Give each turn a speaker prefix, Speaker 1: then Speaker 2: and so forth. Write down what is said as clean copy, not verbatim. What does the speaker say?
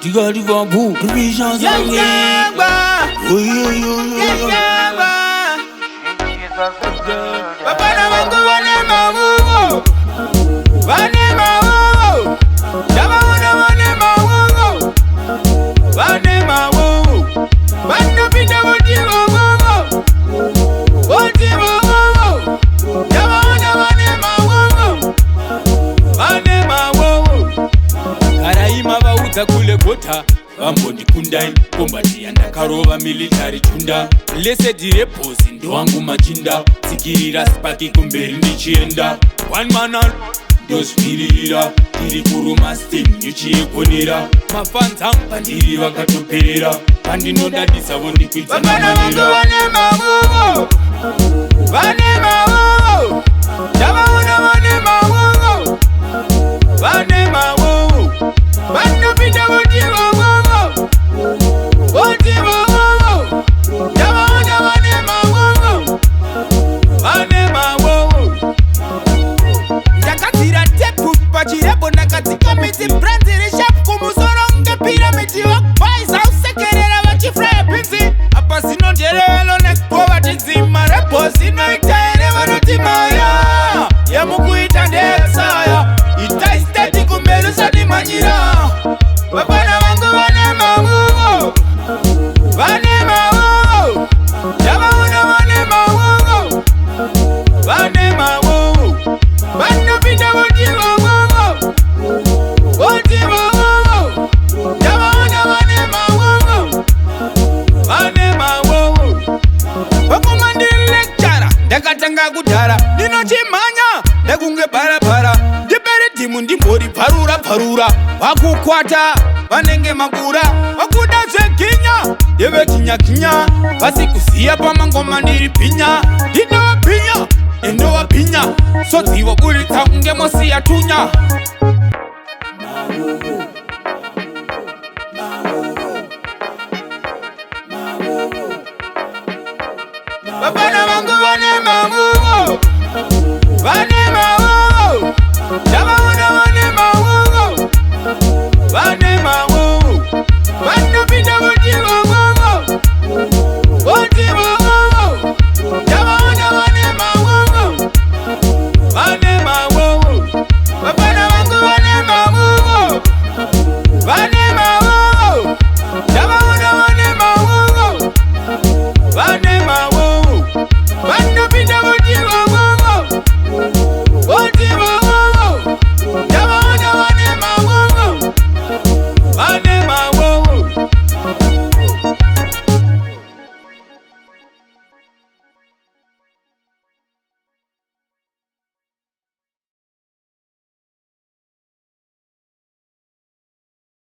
Speaker 1: Diga diva boo, provisions Papa na wangu wane Mavovo, wane Mavovo, jama wane Mavovo, wane Mavovo, bando pinda woti Mavovo, jama wane Mavovo, wane Mavovo. Karaima vauza kule gota Vamboni kundai, kombati yandakarova military chunda Lese dire posi ndo wangu machinda Sikirira spaki kumberi ndichienda One man alone, ndosvirira Tiri kuruma steam, nyuchie konera Mafanza pandiri vakatoperera Pandinodadisa vondi kuitsa namanera Vane Mavovo, vane Mavovo Java wane Mavovo, vane Mavovo Bando pinda voti Mavovo, voti Mavovo Java wane Mavovo, wane Mavovo Ndakatira tepu pachirebo ndakatika miti Brandiri shap kumusoronge piramidi Wakbaisa usekerera vachifraya pinzi Apa sino njerelo nekpova tinzima Repo sino itaere vanoti maya Yemukuita ndetsaya Ita isteti kumbelu sadi manyira Wapana wangu wane Mavovo, wane Mavovo Jama wane Mavovo, wane Mavovo Bando pinda woti Mavovo, woti Mavovo Jama wane Mavovo, wane Mavovo Wakumandiri lectura, ndakatanga kudhara Ninochimanya, ndakunge para Riddim ndimbori parura Wakukwata, vanenge mabura Wakuda zvekinya, deve kinya Vasikusiya pamangoma ndiri pinya Ndinova pinya, endova pinya Sodzivo buritsa kunge mosiya tunya Mavovo, Mavovo, Mavovo Vapana vangu vane Mavovo, vane Mavovo Java wane Mavovo, wane Mavovo Bando pinda woti Mavovo